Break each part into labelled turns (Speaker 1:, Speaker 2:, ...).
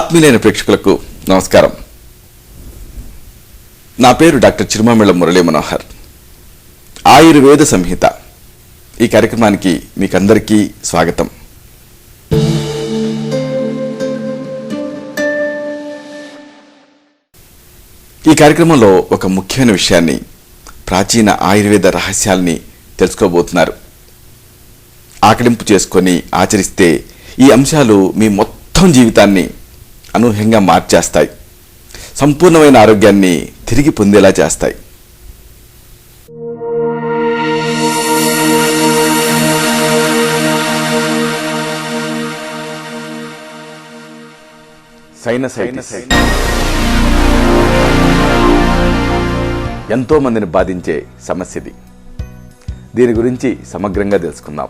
Speaker 1: ఆత్మీయులైన ప్రేక్షకులకు నమస్కారం. నా పేరు డాక్టర్ చిరుమామిళ్ళ మురళీ మనోహర్. ఆయుర్వేద సంహిత ఈ కార్యక్రమానికి మీకందరికీ స్వాగతం. ఈ కార్యక్రమంలో ఒక ముఖ్యమైన విషయాన్ని, ప్రాచీన ఆయుర్వేద రహస్యాల్ని తెలుసుకోబోతున్నారు. ఆకలింపు చేసుకొని ఆచరిస్తే ఈ అంశాలు మీ మొత్తం జీవితాన్ని అనూహ్యంగా మార్చేస్తాయి, సంపూర్ణమైన ఆరోగ్యాన్ని తిరిగి పొందేలా చేస్తాయి. సైనసైటిస్ ఎంతో మందిని బాధించే సమస్యది. దీని గురించి సమగ్రంగా తెలుసుకుందాం.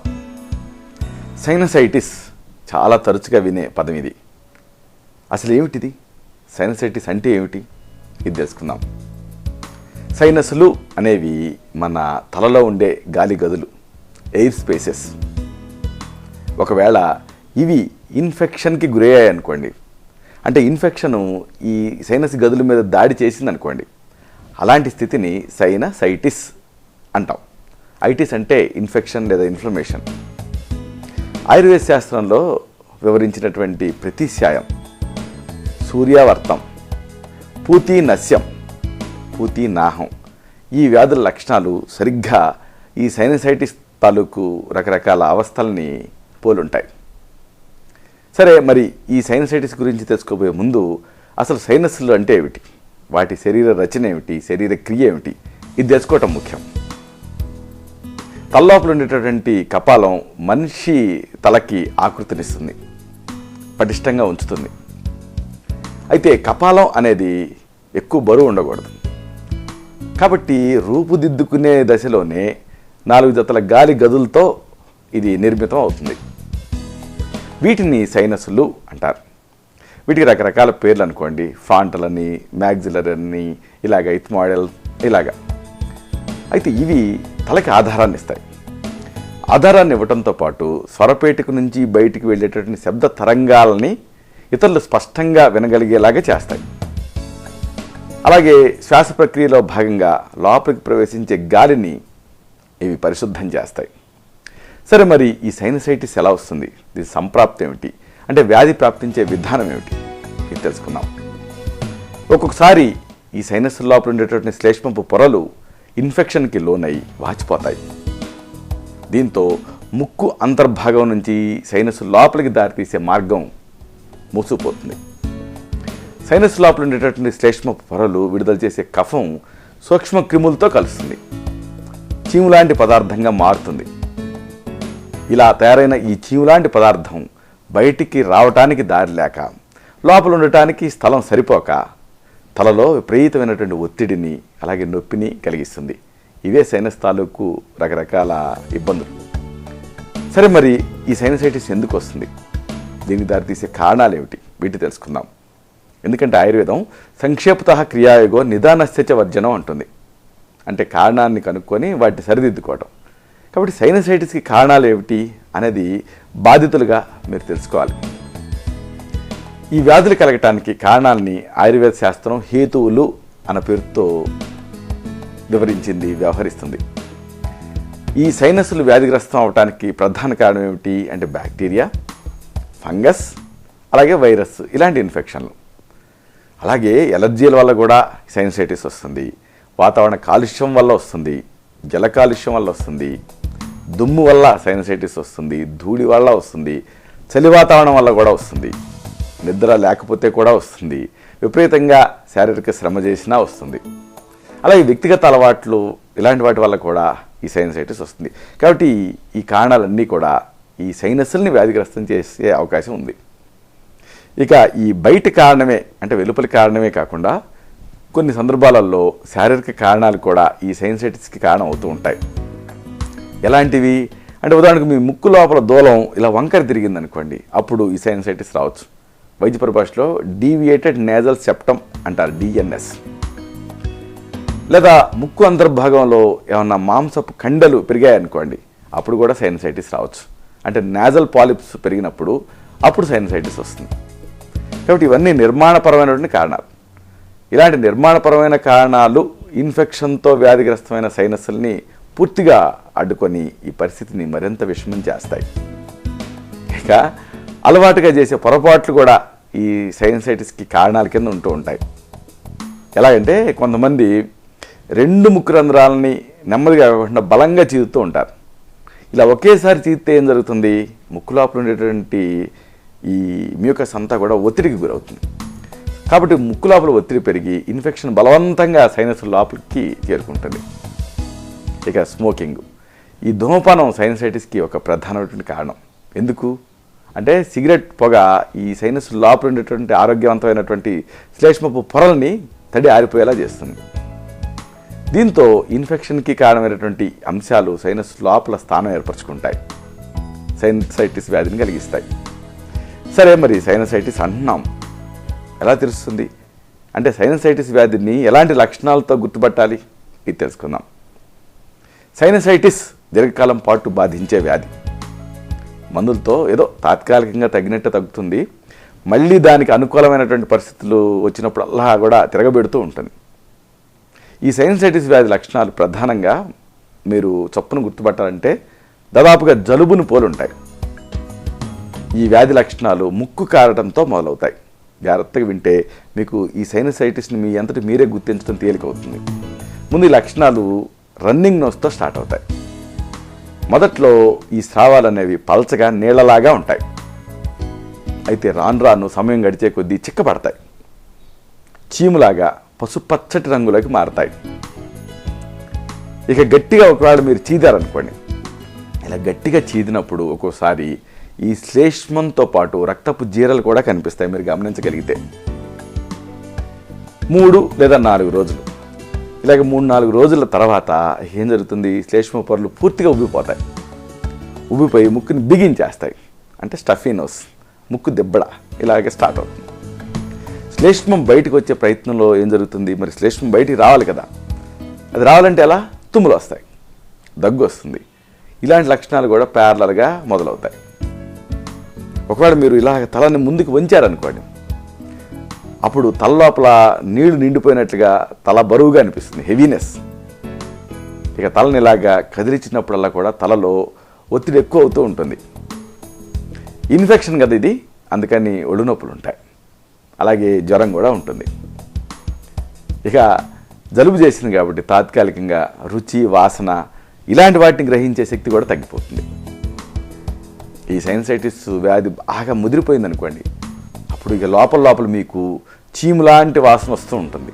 Speaker 1: సైనసైటిస్ చాలా తరచుగా వినే పదం ఇది. అసలు ఏమిటిది? సైనసైటిస్ అంటే ఏమిటి? ఇది తెలుసుకుందాం. సైనస్లు అనేవి మన తలలో ఉండే గాలి గదులు, ఎయిర్ స్పేసెస్. ఒకవేళ ఇవి ఇన్ఫెక్షన్కి గురయ్యాయి అనుకోండి, అంటే ఇన్ఫెక్షను ఈ సైనస్ గదుల మీద దాడి చేసింది అనుకోండి, అలాంటి స్థితిని సైనసైటిస్ అంటాం. ఐటిస్ అంటే ఇన్ఫెక్షన్ లేదా ఇన్ఫ్లమేషన్. ఆయుర్వేద శాస్త్రంలో వివరించినటువంటి ప్రతిశాయం, సూర్యావర్తం, పూతీనస్యం, పూతీనాహం, ఈ వ్యాధుల లక్షణాలు సరిగ్గా ఈ సైనసైటిస్ తాలూకు రకరకాల అవస్థల్ని పోలుంటాయి. సరే, మరి ఈ సైనసైటిస్ గురించి తెలుసుకోబోయే ముందు అసలు సైనస్లు అంటే ఏమిటి, వాటి శరీర రచన ఏమిటి, శరీర క్రియ ఏమిటి, ఇది తెలుసుకోవటం ముఖ్యం. తలలోపల ఉండేటటువంటి కపాలం మనిషి తలకి ఆకృతినిస్తుంది, పటిష్టంగా ఉంచుతుంది. అయితే కపాలం అనేది ఎక్కువ బరువు ఉండకూడదు. కాబట్టి రూపుదిద్దుకునే దశలోనే 4 జతల గాలి గదులతో ఇది నిర్మితం అవుతుంది. వీటిని సైనస్లు అంటారు. వీటికి రకరకాల పేర్లు అనుకోండి, ఫాంటలని, మ్యాగ్జిలర్ అని, ఇలాగ ఇథ్మాయిడల్, ఇలాగా. అయితే ఇవి తలకి ఆధారాన్ని ఇస్తాయి. ఆధారాన్ని ఇవ్వడంతో పాటు స్వరపేటిక నుంచి బయటికి వెళ్ళేటటువంటి శబ్ద తరంగాలని ఇతరులు స్పష్టంగా వినగలిగేలాగా చేస్తాయి. అలాగే శ్వాస ప్రక్రియలో భాగంగా లోపలికి ప్రవేశించే గాలిని ఇవి పరిశుద్ధం చేస్తాయి. సరే, మరి ఈ సైనసైటిస్ ఎలా వస్తుంది, దీని సంప్రాప్తి ఏమిటి, అంటే వ్యాధి ప్రాప్తించే విధానం ఏమిటి, ఇది తెలుసుకుందాం. ఒక్కొక్కసారి ఈ సైనస్ లోపల ఉండేటటువంటి శ్లేష్మపు పొరలు ఇన్ఫెక్షన్కి లోనై వాచిపోతాయి. దీంతో ముక్కు అంతర్భాగం నుంచి సైనస్ లోపలికి దారితీసే మార్గం మూసుకుపోతుంది. సైనస్ లోపల ఉండేటటువంటి శ్లేష్మ పొరలు విడుదల చేసే కఫం సూక్ష్మ క్రిములతో కలుస్తుంది, చీము లాంటి పదార్థంగా మారుతుంది. ఇలా తయారైన ఈ చీము లాంటి పదార్థం బయటికి రావటానికి దారి లేక, లోపల ఉండటానికి స్థలం సరిపోక తలలో విపరీతమైనటువంటి ఒత్తిడిని, అలాగే నొప్పిని కలిగిస్తుంది. ఇవే సైనస్ తాలూకు రకరకాల ఇబ్బందులు. సరే, మరి ఈ సైనసైటిస్ ఎందుకు వస్తుంది, దీనికి దారితీసే కారణాలు ఏమిటి, వీటి తెలుసుకుందాం. ఎందుకంటే ఆయుర్వేదం సంక్షేపత క్రియాయోగో నిదానస్యచ వర్జనం అంటుంది. అంటే కారణాన్ని కనుక్కొని వాటిని సరిదిద్దుకోవటం. కాబట్టి సైనసైటిస్కి కారణాలు ఏమిటి అనేది బాధితులుగా మీరు తెలుసుకోవాలి. ఈ వ్యాధులు కలగటానికి కారణాలని ఆయుర్వేద శాస్త్రం హేతువులు అన్న పేరుతో వివరించింది, వ్యవహరిస్తుంది. ఈ సైనస్లు వ్యాధిగ్రస్తం అవడానికి ప్రధాన కారణం ఏమిటి అంటే బ్యాక్టీరియా, ఫంగస్, అలాగే వైరస్, ఇలాంటి ఇన్ఫెక్షన్లు. అలాగే ఎలర్జీల వల్ల కూడా సైనసైటిస్ వస్తుంది, వాతావరణ కాలుష్యం వల్ల వస్తుంది, జల కాలుష్యం వల్ల వస్తుంది, దుమ్ము వల్ల సైనసైటిస్ వస్తుంది, ధూళి వల్ల వస్తుంది, చలి వాతావరణం వల్ల కూడా వస్తుంది, నిద్ర లేకపోతే కూడా వస్తుంది, విపరీతంగా శారీరక శ్రమ చేసినా వస్తుంది. అలాగే వ్యక్తిగత అలవాట్లు, ఇలాంటి వాటి వల్ల కూడా ఈ సైనసైటిస్ వస్తుంది. కాబట్టి ఈ కారణాలన్నీ కూడా ఈ సైనస్ని వ్యాధిగ్రస్తం చేసే అవకాశం ఉంది. ఇక ఈ బయటి కారణమే అంటే వెలుపలి కారణమే కాకుండా కొన్ని సందర్భాలలో శారీరక కారణాలు కూడా ఈ సైనసైటిస్కి కారణం అవుతూ ఉంటాయి. ఎలాంటివి అంటే ఉదాహరణకు మీ ముక్కు లోపల దూలం ఇలా వంకర తిరిగింది అనుకోండి, అప్పుడు ఈ సైనసైటిస్ రావచ్చు. వైద్య పరిభాషలో డీవియేటెడ్ నేజల్ సెప్టమ్ అంటారు, డిఎన్ఎస్. లేదా ముక్కు అంతర్భాగంలో ఏమన్నా మాంసపు కండలు పెరిగాయనుకోండి, అప్పుడు కూడా సైనసైటిస్ రావచ్చు. అంటే నేజల్ పాలిప్స్ పెరిగినప్పుడు అప్పుడు సైనసైటిస్ వస్తుంది. కాబట్టి ఇవన్నీ నిర్మాణపరమైనటువంటి కారణాలు. ఇలాంటి నిర్మాణపరమైన కారణాలు ఇన్ఫెక్షన్తో వ్యాధిగ్రస్తమైన సైనస్ని పూర్తిగా అడ్డుకొని ఈ పరిస్థితిని మరింత విషమం చేస్తాయి. ఇక అలవాటుగా చేసే పొరపాట్లు కూడా ఈ సైనసైటిస్కి కారణాల కింద ఉంటూ ఉంటాయి. ఎలాగంటే కొంతమంది 2 ముక్కు రంధ్రాలని నెమ్మదిగా కాకుండా బలంగా చీదుతూ ఉంటారు. ఇలా ఒకేసారి చీదితే ఏం జరుగుతుంది, ముక్కు లోపల ఉండేటువంటి ఈ మ్యూకస్ అంతా కూడా ఒత్తిడికి గురవుతుంది. కాబట్టి ముక్కు లోపల ఒత్తిడి పెరిగి ఇన్ఫెక్షన్ బలవంతంగా సైనస్ లోపలికి చేరుకుంటుంది. ఇక స్మోకింగ్, ఈ ధూమపానం సైనసైటిస్కి ఒక ప్రధానమైనటువంటి కారణం. ఎందుకు అంటే సిగరెట్ పొగ ఈ సైనస్ లోపల ఉండేటువంటి ఆరోగ్యవంతమైనటువంటి శ్లేష్మపు పొరల్ని తడి ఆరిపోయేలా చేస్తుంది. దీంతో ఇన్ఫెక్షన్కి కారణమైనటువంటి అంశాలు సైనస్ లోపల స్థానం ఏర్పరచుకుంటాయి, సైనసైటిస్ వ్యాధిని కలిగిస్తాయి. సరే, మరి సైనసైటిస్ అంటున్నాం, ఎలా తెలుస్తుంది అంటే సైనసైటిస్ వ్యాధిని ఎలాంటి లక్షణాలతో గుర్తుపట్టాలి ఇది తెలుసుకుందాం. సైనసైటిస్ దీర్ఘకాలం పాటు బాధించే వ్యాధి. మందులతో ఏదో తాత్కాలికంగా తగ్గినట్టు తగ్గుతుంది, మళ్ళీ దానికి అనుకూలమైనటువంటి పరిస్థితులు వచ్చినప్పుడల్లా కూడా తిరగబెడుతూ ఉంటుంది. ఈ సైనసైటిస్ వ్యాధి లక్షణాలు ప్రధానంగా మీరు చొప్పున గుర్తుపట్టాలంటే దాదాపుగా జలుబును పోలుంటాయి. ఈ వ్యాధి లక్షణాలు ముక్కు కారడంతో మొదలవుతాయి. జాగ్రత్తగా వింటే మీకు ఈ సైనసైటిస్ని మీ అంతటి మీరే గుర్తించడం తేలికవుతుంది. ముందు ఈ లక్షణాలు రన్నింగ్ నోస్తో స్టార్ట్ అవుతాయి. మొదట్లో ఈ స్రావాలు అనేవి పల్చగా నీళ్లలాగా ఉంటాయి. అయితే రాను రాను సమయం గడిచే కొద్దీ చిక్కపడతాయి, చీములాగా పసుపచ్చటి రంగులోకి మారతాయి. ఇక గట్టిగా ఒకవేళ మీరు చీదారనుకోండి, ఇలా గట్టిగా చీదినప్పుడు ఒక్కోసారి ఈ శ్లేష్మంతో పాటు రక్తపు జీరలు కూడా కనిపిస్తాయి మీరు గమనించగలిగితే. 3 లేదా 4 రోజులు, ఇలాగ 3-4 రోజుల తర్వాత ఏం జరుగుతుంది, శ్లేష్మ పొరలు పూర్తిగా ఉబ్బిపోతాయి. ఉబ్బిపోయి ముక్కుని బిగించేస్తాయి, అంటే స్టఫీ నోస్, ముక్కు దిబ్బడ ఇలాగే స్టార్ట్ అవుతుంది. శ్లేష్మం బయటకు వచ్చే ప్రయత్నంలో ఏం జరుగుతుంది, మరి శ్లేష్మం బయటికి రావాలి కదా, అది రావాలంటే ఎలా, తుమ్ములు వస్తాయి, దగ్గు వస్తుంది. ఇలాంటి లక్షణాలు కూడా ప్యారలల్గా మొదలవుతాయి. ఒకవేళ మీరు ఇలా తలని ముందుకు వంచారనుకోండి, అప్పుడు తల లోపల నీళ్లు నిండిపోయినట్లుగా తల బరువుగా అనిపిస్తుంది, హెవీనెస్. ఇక తలని ఇలాగా కదిలించినప్పుడల్లా కూడా తలలో ఒత్తిడి ఎక్కువ అవుతూ ఉంటుంది. ఇన్ఫెక్షన్ కదా ఇది, అందుకని ఒళ్ళు నొప్పులు ఉంటాయి, అలాగే జ్వరం కూడా ఉంటుంది. ఇక జలుబు చేసింది కాబట్టి తాత్కాలికంగా రుచి, వాసన ఇలాంటి వాటిని గ్రహించే శక్తి కూడా తగ్గిపోతుంది. ఈ సైనసైటిస్ వ్యాధి బాగా ముదిరిపోయింది అనుకోండి, అప్పుడు ఇక లోపల మీకు చీము లాంటి వాసన వస్తూ ఉంటుంది.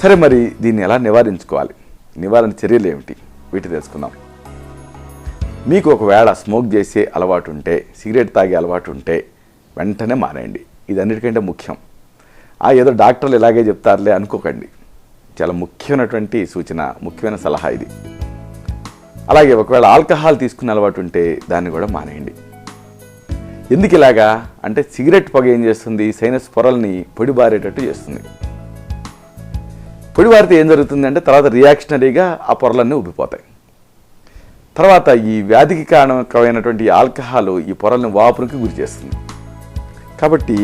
Speaker 1: సరే, మరి దీన్ని ఎలా నివారించుకోవాలి, నివారణ చర్యలు ఏమిటి, వీటి తెలుసుకుందాం. మీకు ఒకవేళ స్మోక్ చేసే అలవాటు ఉంటే, సిగరెట్ తాగే అలవాటు ఉంటే వెంటనే మానేయండి. ఇది అన్నిటికంటే ముఖ్యం. ఏదో డాక్టర్లు ఇలాగే చెప్తారులే అనుకోకండి, చాలా ముఖ్యమైనటువంటి సూచన, ముఖ్యమైన సలహా ఇది. అలాగే ఒకవేళ ఆల్కహాల్ తీసుకునే అలవాటు ఉంటే దాన్ని కూడా మానేయండి. ఎందుకు ఇలాగా అంటే సిగరెట్ పొగ ఏం చేస్తుంది, సైనస్ పొరల్ని పొడిబారేటట్టు చేస్తుంది. పొడిబారితే ఏం జరుగుతుంది అంటే తర్వాత రియాక్షనరీగా ఆ పొరలన్నీ ఉబ్బిపోతాయి. తర్వాత ఈ వ్యాధికి కారణమైనటువంటి ఆల్కహాల్ ఈ పొరల్ని వాపునికి గురి చేస్తుంది. కాబట్టి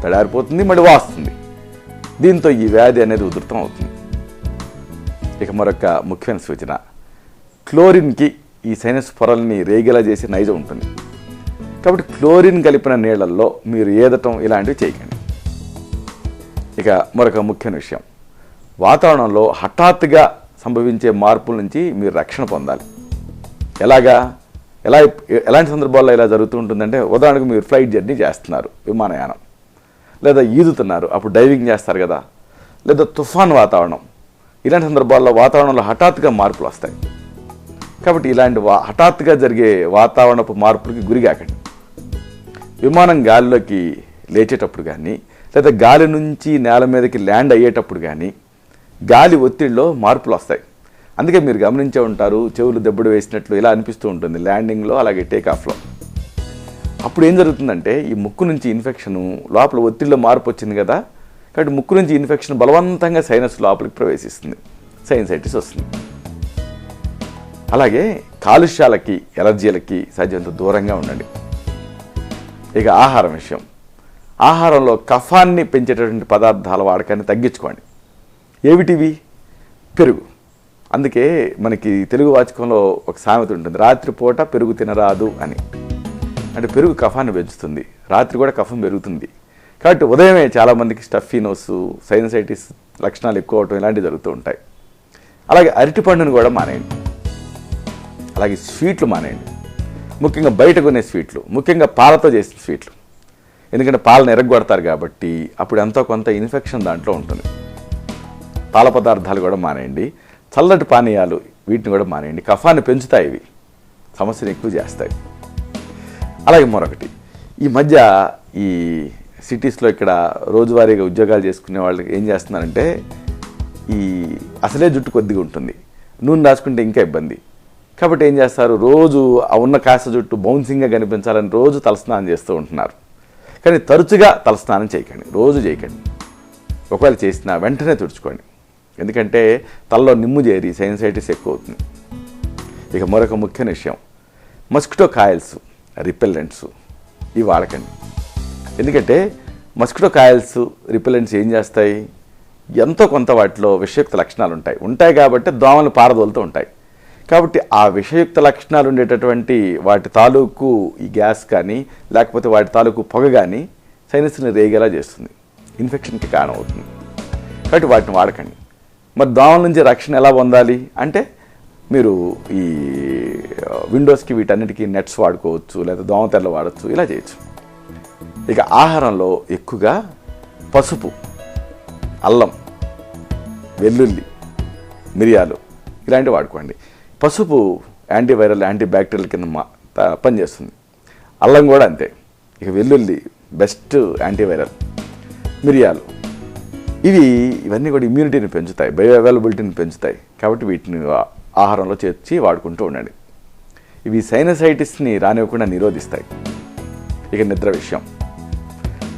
Speaker 1: తడారిపోతుంది, మళ్ళీ వాస్తుంది. దీంతో ఈ వ్యాధి అనేది ఉధృతం అవుతుంది. ఇక మరొక ముఖ్యమైన సూచన, క్లోరిన్కి ఈ సైనస్ పొరల్ని రేగేలా చేసే నైజం ఉంటుంది. కాబట్టి క్లోరిన్ కలిపిన నీళ్లలో మీరు ఏదటం ఇలాంటివి చేయకండి. ఇక మరొక ముఖ్యమైన విషయం, వాతావరణంలో హఠాత్తుగా సంభవించే మార్పుల నుంచి మీరు రక్షణ పొందాలి. ఎలాంటి సందర్భాల్లో ఇలా జరుగుతూ ఉంటుందంటే, ఉదాహరణకు మీరు ఫ్లైట్ జర్నీ చేస్తున్నారు, విమానయానం, లేదా ఈదుతున్నారు, అప్పుడు డైవింగ్ చేస్తారు కదా, లేదా తుఫాన్ వాతావరణం, ఇలాంటి సందర్భాల్లో వాతావరణంలో హఠాత్తుగా మార్పులు వస్తాయి. కాబట్టి ఇలాంటి హఠాత్తుగా జరిగే వాతావరణపు మార్పులకి గురిగాకండి. విమానం గాలిలోకి లేచేటప్పుడు కానీ, లేదా గాలి నుంచి నేల మీదకి ల్యాండ్ అయ్యేటప్పుడు కానీ గాలి ఒత్తిడిలో మార్పులు వస్తాయి. అందుకే మీరు గమనించే ఉంటారు, చెవులు దెబ్బడు వేసినట్లు ఇలా అనిపిస్తూ ఉంటుంది ల్యాండింగ్లో, అలాగే టేకాఫ్లో. అప్పుడు ఏం జరుగుతుందంటే, ఈ ముక్కు నుంచి ఇన్ఫెక్షను, లోపల ఒత్తిడిలో మార్పు వచ్చింది కదా, కాబట్టి ముక్కు నుంచి ఇన్ఫెక్షన్ బలవంతంగా సైనస్ లోపలికి ప్రవేశిస్తుంది, సైనసైటిస్ వస్తుంది. అలాగే కాలుష్యాలకి, ఎలర్జీలకి సాధ్యంత దూరంగా ఉండండి. ఇక ఆహారం విషయం, ఆహారంలో కఫాన్ని పెంచేటటువంటి పదార్థాల వాడకాన్ని తగ్గించుకోండి. ఏమిటివి? పెరుగు. అందుకే మనకి తెలుగు వాచకంలో ఒక సామెత ఉంటుంది, రాత్రిపూట పెరుగు తినరాదు అని. అంటే పెరుగు కఫాన్ని పెంచుతుంది, రాత్రి కూడా కఫం పెరుగుతుంది. కాబట్టి ఉదయమే చాలామందికి స్టఫీ నోస్, సైనసైటిస్ లక్షణాలు ఎక్కువ అవటం ఇలాంటివి జరుగుతూ ఉంటాయి. అలాగే అరటిపండును కూడా మానేయండి. అలాగే స్వీట్లు మానేయండి, ముఖ్యంగా బయట కొనే స్వీట్లు, ముఖ్యంగా పాలతో చేసిన స్వీట్లు. ఎందుకంటే పాలను ఎరగొడతారు కాబట్టి అప్పుడు ఎంతో కొంత ఇన్ఫెక్షన్ దాంట్లో ఉంటుంది. పాల పదార్థాలు కూడా మానేయండి. చల్లటి పానీయాలు వీటిని కూడా మానేయండి, కఫాన్ని పెంచుతాయి, ఇవి సమస్యను ఎక్కువ చేస్తాయి. అలాగే మరొకటి, ఈ మధ్య ఈ సిటీస్లో ఇక్కడ రోజువారీగా ఉద్యోగాలు చేసుకునే వాళ్ళకి ఏం చేస్తున్నారంటే, ఈ అసలే జుట్టు కొద్దిగా ఉంటుంది, నూనె రాసుకుంటే ఇంకా ఇబ్బంది. కాబట్టి ఏం చేస్తారు, రోజు ఆ ఉన్న కాస్త జుట్టు బౌన్సింగ్గా కనిపించాలని రోజు తలస్నానం చేస్తూ ఉంటున్నారు. కానీ తరచుగా తలస్నానం చేయకండి, రోజు చేయకండి. ఒకవేళ చేసినా వెంటనే తుడుచుకోండి, ఎందుకంటే తలలో నిమ్ము చేరి సైనసైటిస్ ఎక్కువ అవుతుంది. ఇక మరొక ముఖ్యమైన విషయం, మస్కిటో కాయిల్స్, రిపెల్లెంట్స్ ఇవి వాడకండి. ఎందుకంటే మస్కిటో కాయిల్స్, రిపెల్లెంట్స్ ఏం చేస్తాయి, ఎంతో కొంత వాటిలో విషయుక్త లక్షణాలు ఉంటాయి కాబట్టి దోమలు పారదోలుతూ ఉంటాయి. కాబట్టి ఆ విషయుక్త లక్షణాలు ఉండేటటువంటి వాటి తాలూకు ఈ గ్యాస్ కానీ లేకపోతే వాటి తాలూకు పొగ కానీ సైనస్ని రేగేలా చేస్తుంది, ఇన్ఫెక్షన్కి కారణం అవుతుంది. కాబట్టి వాటిని వాడకండి. మరి దోమల నుంచి రక్షణ ఎలా పొందాలి అంటే, మీరు ఈ విండోస్కి వీటన్నిటికీ నెట్స్ వాడుకోవచ్చు, లేదా దోమతెరలు వాడచ్చు, ఇలా చేయొచ్చు. ఇక ఆహారంలో ఎక్కువగా పసుపు, అల్లం, వెల్లుల్లి, మిరియాలు ఇలాంటివి వాడుకోండి. పసుపు యాంటీవైరల్, యాంటీబ్యాక్టీరియల్ కింద పనిచేస్తుంది. అల్లం కూడా అంతే. ఇక వెల్లుల్లి బెస్ట్ యాంటీవైరల్, మిరియాలు ఇవన్నీ కూడా ఇమ్యూనిటీని పెంచుతాయి, బయో అవైలబిలిటీని పెంచుతాయి. కాబట్టి వీటిని ఆహారంలో చేర్చి వాడుకుంటూ ఉండండి. ఇవి సైనసైటిస్ని రానివ్వకుండా నిరోధిస్తాయి. ఇక నిద్ర విషయం,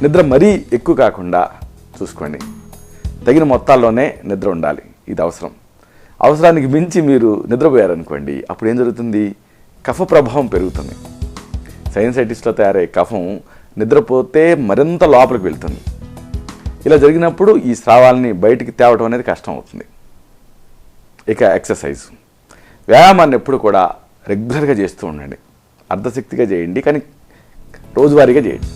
Speaker 1: నిద్ర మరీ ఎక్కువ కాకుండా చూసుకోండి. తగిన మొత్తాల్లోనే నిద్ర ఉండాలి, ఇది అవసరం. అవసరానికి మించి మీరు నిద్రపోయారనుకోండి, అప్పుడు ఏం జరుగుతుంది, కఫ ప్రభావం పెరుగుతుంది. సైనసైటిస్లో తయారయ్యే కఫం నిద్రపోతే మరింత లోపలికి వెళ్తుంది. ఇలా జరిగినప్పుడు ఈ స్రావాలని బయటికి తేవడం అనేది కష్టం అవుతుంది. ఇక ఎక్సర్సైజ్, వ్యాయామాన్ని ఎప్పుడు కూడా రెగ్యులర్గా చేస్తూ ఉండండి. అర్ధశక్తిగా చేయండి, కానీ రోజువారీగా చేయండి.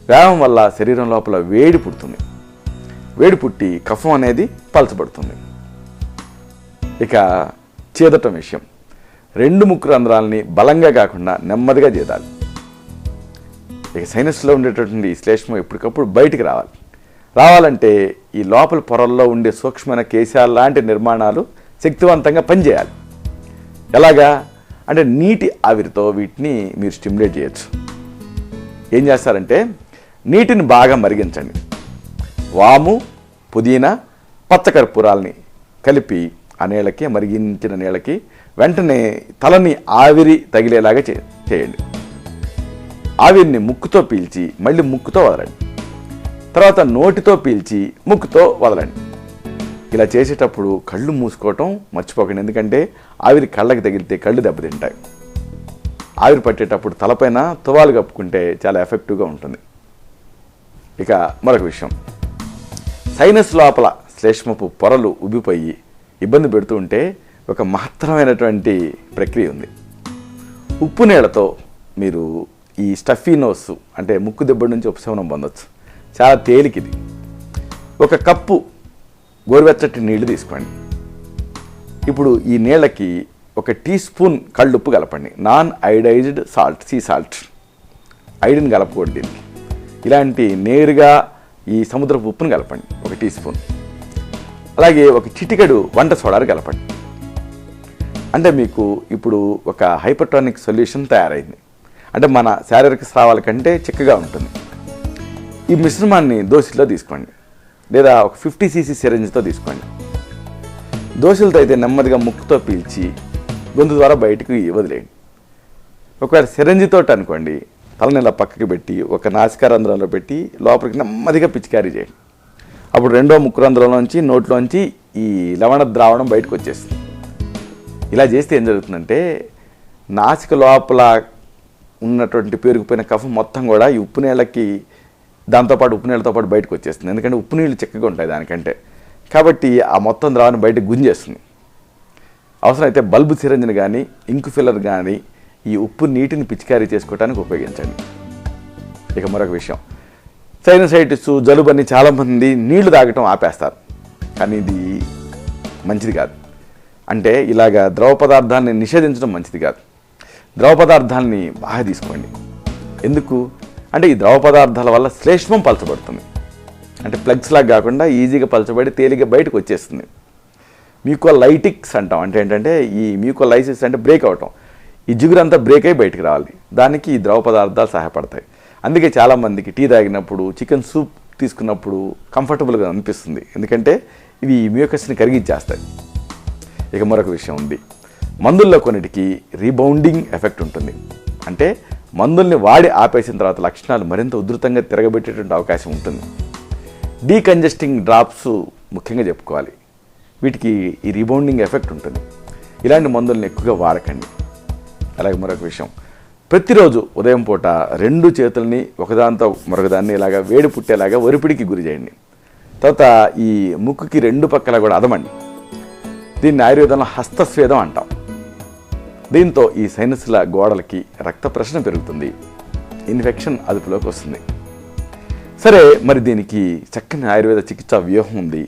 Speaker 1: వ్యాయామం వల్ల శరీరం లోపల వేడి పుడుతుంది, వేడి పుట్టి కఫం అనేది పలచబడుతుంది. ఇక చేదటం విషయం, 2 ముక్కు రంధ్రాలని బలంగా కాకుండా నెమ్మదిగా చేదాలి. ఇక సైనస్లో ఉండేటటువంటి ఈ శ్లేష్మం ఎప్పటికప్పుడు బయటికి రావాలంటే ఈ లోపల పొరల్లో ఉండే సూక్ష్మమైన కేశాల లాంటి నిర్మాణాలు శక్తివంతంగా పనిచేయాలి. ఎలాగా అంటే నీటి ఆవిరితో వీటిని మీరు స్టిమ్యులేట్ చేయొచ్చు. ఏం చేస్తారంటే, నీటిని బాగా మరిగించండి. వాము, పుదీనా, పచ్చకర్పూరాలని కలిపి ఆ నీళ్ళకి, మరిగించిన నీళ్ళకి వెంటనే తలని ఆవిరి తగిలేలాగా చేయండి. ఆవిరిని ముక్కుతో పీల్చి మళ్ళీ ముక్కుతో వదలండి, తర్వాత నోటితో పీల్చి ముక్కుతో వదలండి. ఇలా చేసేటప్పుడు కళ్ళు మూసుకోవటం మర్చిపోకండి, ఎందుకంటే ఆవిరి కళ్ళకి తగిలితే కళ్ళు దెబ్బతింటాయి. ఆవిరి పట్టేటప్పుడు తలపైన తువాలు కప్పుకుంటే చాలా ఎఫెక్టివ్గా ఉంటుంది. ఇక మరొక విషయం, సైనస్ లోపల శ్లేష్మపు పొరలు ఉబ్బిపోయి ఇబ్బంది పెడుతూ ఉంటే ఒక మహత్తరమైనటువంటి ప్రక్రియ ఉంది. ఉప్పు నీళ్ళతో మీరు ఈ స్టఫీ నోస్ అంటే ముక్కు దెబ్బ నుంచి ఉపశమనం పొందొచ్చు. చాలా తేలికిది. 1 కప్పు గోరువెచ్చటి నీళ్లు తీసుకోండి. ఇప్పుడు ఈ నీళ్ళకి 1 టీ స్పూన్ కళ్ళుప్పు కలపండి. Non iodized salt, sea salt, iodine కలపకూడదు దీనికి. ఇలాంటి నేరుగా ఈ సముద్రపు ఉప్పును కలపండి 1 టీ స్పూన్. అలాగే 1 చిటికెడు వంట సోడాను కలపండి. అంటే మీకు ఇప్పుడు ఒక హైపర్టోనిక్ సొల్యూషన్ తయారైంది. అంటే మన శారీరక స్రావాల కంటే చిక్కగా ఉంటుంది. ఈ మిశ్రమాన్ని దోశలో తీసుకోండి, లేదా ఒక 50 cc సిరంజ్తో తీసుకోండి. దోశలతో అయితే నెమ్మదిగా ముక్కుతో పీల్చి గొంతు ద్వారా బయటకు వదిలేయండి. ఒకవేళ సిరంజితో అనుకోండి, తలనీళ్ళ పక్కకి పెట్టి ఒక నాసికారంధ్రంలో పెట్టి లోపలికి నెమ్మదిగా పిచికారీ చేయండి. అప్పుడు 2వ ముక్కు రంధ్రంలోంచి నోట్లోంచి ఈ లవణ ద్రావణం బయటకు వచ్చేస్తుంది. ఇలా చేస్తే ఏం జరుగుతుందంటే, నాసిక లోపల ఉన్నటువంటి పేరుకుపోయిన కఫం మొత్తం కూడా ఈ ఉప్పు నీళ్ళకి దాంతోపాటు ఉప్పు నీళ్ళతో పాటు బయటకు వచ్చేస్తుంది. ఎందుకంటే ఉప్పు నీళ్ళు చిక్కగా ఉంటాయి దానికంటే. కాబట్టి ఆ మొత్తం ద్రవాన్ని బయటకు గుంజేస్తుంది. అవసరమైతే బల్బు సిరంజిని కానీ ఇంకు ఫిల్లర్ కానీ ఈ ఉప్పు నీటిని పిచికారీ చేసుకోవడానికి ఉపయోగించండి. ఇక మరొక విషయం, సైనసైటిస్ జలుబు అని చాలామంది నీళ్లు తాగటం ఆపేస్తారు. కానీ ఇది మంచిది కాదు. అంటే ఇలాగా ద్రవ పదార్థాలని నిషేధించడం మంచిది కాదు. ద్రవ పదార్థాలని బాగా తీసుకోండి. ఎందుకు అంటే ఈ ద్రవ పదార్థాల వల్ల శ్లేష్మం పలచబడుతుంది. అంటే ప్లగ్స్ లాగా కాకుండా ఈజీగా పలచబడి తేలిగా బయటకు వచ్చేస్తుంది. మ్యూకోలైటిక్స్ అంటాం. అంటే ఏంటంటే ఈ మ్యూకోలైసిస్ అంటే బ్రేక్ అవటం, ఈ జిగురంతా బ్రేక్ అయ్యి బయటకు రావాలి. దానికి ఈ ద్రవ పదార్థాలు సహాయపడతాయి. అందుకే చాలామందికి టీ తాగినప్పుడు, చికెన్ సూప్ తీసుకున్నప్పుడు కంఫర్టబుల్గా అనిపిస్తుంది. ఎందుకంటే ఇవి మ్యూకస్ని కరిగించేస్తాయి. ఇక మరొక విషయం ఉంది, మందుల్లో కొన్నిటికి రీబౌండింగ్ ఎఫెక్ట్ ఉంటుంది. అంటే మందుల్ని వాడి ఆపేసిన తర్వాత లక్షణాలు మరింత ఉధృతంగా తిరగబెట్టేటువంటి అవకాశం ఉంటుంది. డీకంజెస్టింగ్ డ్రాప్స్ ముఖ్యంగా చెప్పుకోవాలి. వీటికి ఈ రీబౌండింగ్ ఎఫెక్ట్ ఉంటుంది. ఇలాంటి మందుల్ని ఎక్కువగా వాడకండి. అలాగే మరొక విషయం, ప్రతిరోజు ఉదయం పూట 2 చేతుల్ని ఒకదాంతో మరొకదాన్ని ఇలాగా వేడి పుట్టేలాగా ఒరిపిడికి గురి చేయండి. తర్వాత ఈ ముక్కుకి 2 పక్కల కూడా అదమండి. దీన్ని ఆయుర్వేదంలో హస్తస్వేదం అంటాం. దీంతో ఈ సైనస్ల గోడలకి రక్త ప్రసరణ పెరుగుతుంది, ఇన్ఫెక్షన్ అదుపులోకి వస్తుంది. సరే, మరి దీనికి చక్కని ఆయుర్వేద చికిత్సా వ్యూహం ఉంది,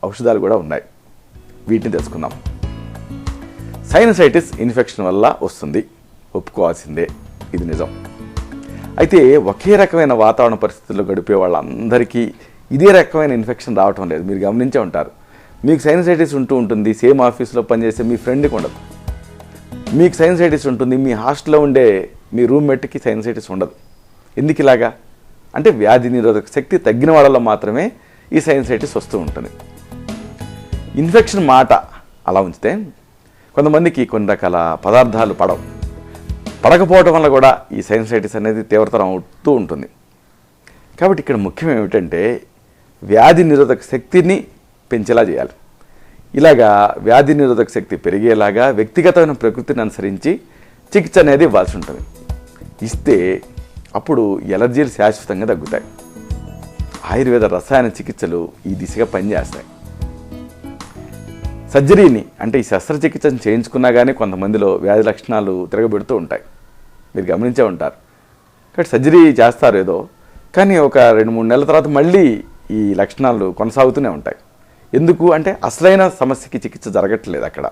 Speaker 1: ఔషధాలు కూడా ఉన్నాయి. వీటిని తెలుసుకుందాం. సైనసైటిస్ ఇన్ఫెక్షన్ వల్ల వస్తుంది, ఒప్పుకోవాల్సిందే, ఇది నిజం. అయితే ఒకే రకమైన వాతావరణ పరిస్థితుల్లో గడిపే వాళ్ళందరికీ ఇదే రకమైన ఇన్ఫెక్షన్ రావటం లేదు. మీరు గమనించే ఉంటారు. మీకు సైనసైటిస్ ఉంటూ ఉంటుంది, సేమ్ ఆఫీస్లో పనిచేసే మీ ఫ్రెండ్కి ఉండదు. మీకు సైనసైటిస్ ఉంటుంది, మీ హాస్టల్లో ఉండే మీ రూమ్మేట్కి సైనసైటిస్ ఉండదు. ఎందుకు ఇలాగా అంటే వ్యాధి నిరోధక శక్తి తగ్గిన వాళ్ళలో మాత్రమే ఈ సైనసైటిస్ వస్తూ ఉంటుంది. ఇన్ఫెక్షన్ మాట అలా ఉంచితే కొంతమందికి కొన్ని రకాల పదార్థాలు పడకపోవడం వల్ల కూడా ఈ సైనసైటిస్ అనేది తీవ్రతరం అవుతూ ఉంటుంది. కాబట్టి ఇక్కడ ముఖ్యం ఏమిటంటే వ్యాధి నిరోధక శక్తిని పెంచేలా చేయాలి. ఇలాగా వ్యాధి నిరోధక శక్తి పెరిగేలాగా వ్యక్తిగతమైన ప్రకృతిని అనుసరించి చికిత్స అనేది ఇవ్వాల్సి ఉంటుంది. ఇస్తే అప్పుడు ఎలర్జీలు శాశ్వతంగా తగ్గుతాయి. ఆయుర్వేద రసాయన చికిత్సలు ఈ దిశగా పనిచేస్తాయి. సర్జరీని అంటే ఈ శస్త్రచికిత్సను చేయించుకున్నా కానీ కొంతమందిలో వ్యాధి లక్షణాలు తిరగబెడుతూ ఉంటాయి. మీరు గమనించే ఉంటారు. కాబట్టి సర్జరీ చేస్తారు ఏదో, కానీ ఒక 2-3 నెలల తర్వాత మళ్ళీ ఈ లక్షణాలు కొనసాగుతూనే ఉంటాయి. ఎందుకు అంటే అసలైన సమస్యకి చికిత్స జరగట్లేదు అక్కడ.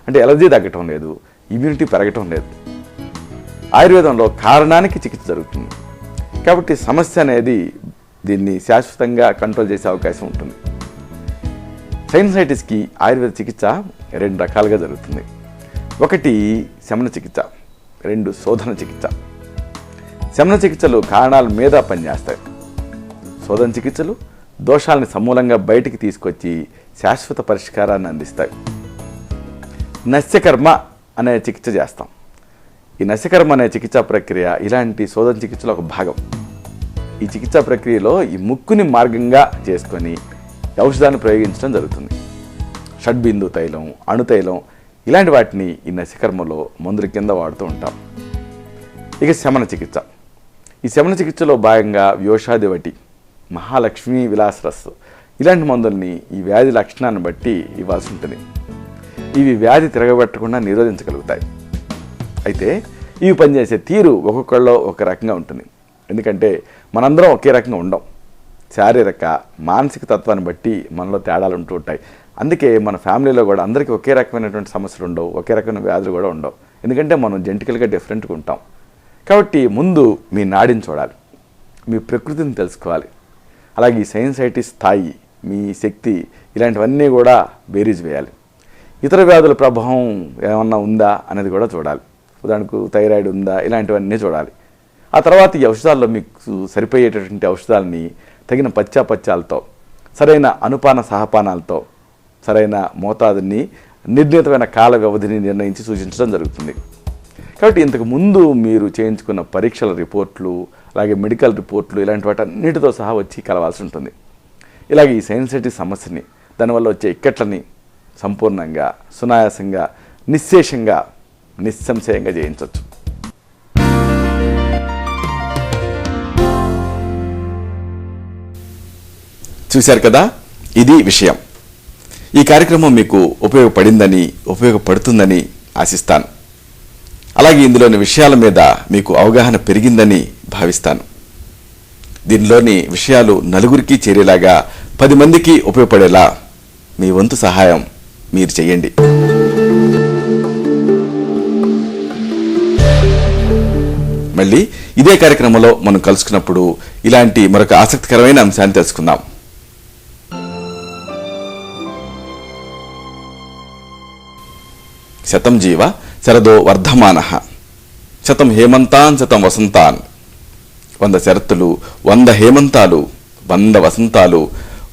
Speaker 1: అంటే ఎలర్జీ తగ్గటం లేదు, ఇమ్యూనిటీ పెరగటం లేదు. ఆయుర్వేదంలో కారణానికి చికిత్స జరుగుతుంది. కాబట్టి సమస్య అనేది దీన్ని శాశ్వతంగా కంట్రోల్ చేసే అవకాశం ఉంటుంది. సైనసైటిస్కి ఆయుర్వేద చికిత్స 2 రకాలుగా జరుగుతుంది. ఒకటి శమన చికిత్స, 2 శోధన చికిత్స. శమన చికిత్సలు కారణాల మీద పనిచేస్తాయి. శోధన చికిత్సలు దోషాలని సమూలంగా బయటికి తీసుకొచ్చి శాశ్వత పరిష్కారాన్ని అందిస్తాయి. నస్యకర్మ అనే చికిత్స చేస్తాం. ఈ నస్యకర్మ అనే చికిత్సా ప్రక్రియ ఇలాంటి శోధన చికిత్సలో ఒక భాగం. ఈ చికిత్సా ప్రక్రియలో ఈ ముక్కుని మార్గంగా చేసుకొని ఔషధాన్ని ప్రయోగించడం జరుగుతుంది. షడ్బిందు తైలం, అణుతైలం ఇలాంటి వాటిని ఈ నస్యకర్మలో మందుల కింద వాడుతూ ఉంటాం. ఇక శమన చికిత్స. ఈ శమన చికిత్సలో భాగంగా వ్యోషాదివటి, మహాలక్ష్మి విలాసరస్ ఇలాంటి మందుల్ని ఈ వ్యాధి లక్షణాన్ని బట్టి ఇవ్వాల్సి ఉంటుంది. ఇవి వ్యాధి తిరగబెట్టకుండా నిరోధించగలుగుతాయి. అయితే ఇవి పనిచేసే తీరు ఒక్కొక్కళ్ళలో ఒక రకంగా ఉంటుంది. ఎందుకంటే మనందరం ఒకే రకంగా ఉండం. శారీరక మానసిక తత్వాన్ని బట్టి మనలో తేడాలు ఉంటూ ఉంటాయి. అందుకే మన ఫ్యామిలీలో కూడా అందరికీ ఒకే రకమైనటువంటి సమస్యలు ఉండవు, ఒకే రకమైన వ్యాధులు కూడా ఉండవు. ఎందుకంటే మనం జెనెటికల్గా డిఫరెంట్గా ఉంటాం. కాబట్టి ముందు మీ నాడిని చూడాలి, మీ ప్రకృతిని తెలుసుకోవాలి. అలాగే ఈ సైనసైటిస్ స్థాయి, మీ శక్తి ఇలాంటివన్నీ కూడా బేరీజ్ వేయాలి. ఇతర వ్యాధుల ప్రభావం ఏమన్నా ఉందా అనేది కూడా చూడాలి. ఉదాహరణకు థైరాయిడ్ ఉందా, ఇలాంటివన్నీ చూడాలి. ఆ తర్వాత ఈ ఔషధాల్లో మీకు సరిపోయేటటువంటి ఔషధాలని తగిన పత్యాలతో, సరైన అనుపాన సహపానాలతో, సరైన మోతాదుని, నిర్ణీతమైన కాల వ్యవధిని నిర్ణయించి సూచించడం జరుగుతుంది. కాబట్టి ఇంతకు ముందు మీరు చేయించుకున్న పరీక్షల రిపోర్ట్లు, అలాగే మెడికల్ రిపోర్ట్లు ఇలాంటి వాటన్నిటితో సహా వచ్చి కలవాల్సి ఉంటుంది. ఇలాగే ఈ సైనసైటిస్ సమస్యని, దానివల్ల వచ్చే ఇక్కట్లని సంపూర్ణంగా, సునాయాసంగా, నిశ్శేషంగా, నిస్సంశయంగా జయించవచ్చు. చూశారు కదా, ఇది విషయం. ఈ కార్యక్రమం మీకు ఉపయోగపడిందని, ఉపయోగపడుతుందని ఆశిస్తాను. అలాగే ఇందులోని విషయాల మీద మీకు అవగాహన పెరిగిందని భావిస్తాను. దీనిలోని విషయాలు నలుగురికి చేరేలాగా, 10 మందికి ఉపయోగపడేలా మీ వంతు సహాయం మీరు చేయండి. మళ్ళీ ఇదే కార్యక్రమంలో మనం కలుసుకున్నప్పుడు ఇలాంటి మరొక ఆసక్తికరమైన అంశాన్ని తెలుసుకుందాం. శతం జీవ శరదో వర్ధమానః, శతం హేమంతాన్ శతం వసంతాన్. 100 శరత్తులు, 100 హేమంతాలు, 100 వసంతాలు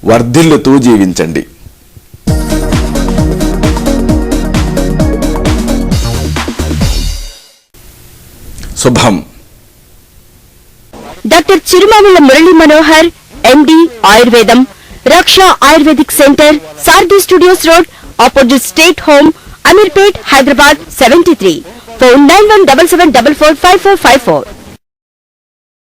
Speaker 1: వర్ధిల్లుతూ జీవించండి. శుభం.
Speaker 2: డాక్టర్ చిరుమామిళ్ళ మురళీ మనోహర్, ఎండి, ఆయుర్వేదం, Raksha Ayurvedic centre, Saradhi studios road, opposite state home, Ameerpet, Hyderabad 73. Phone 9177445454.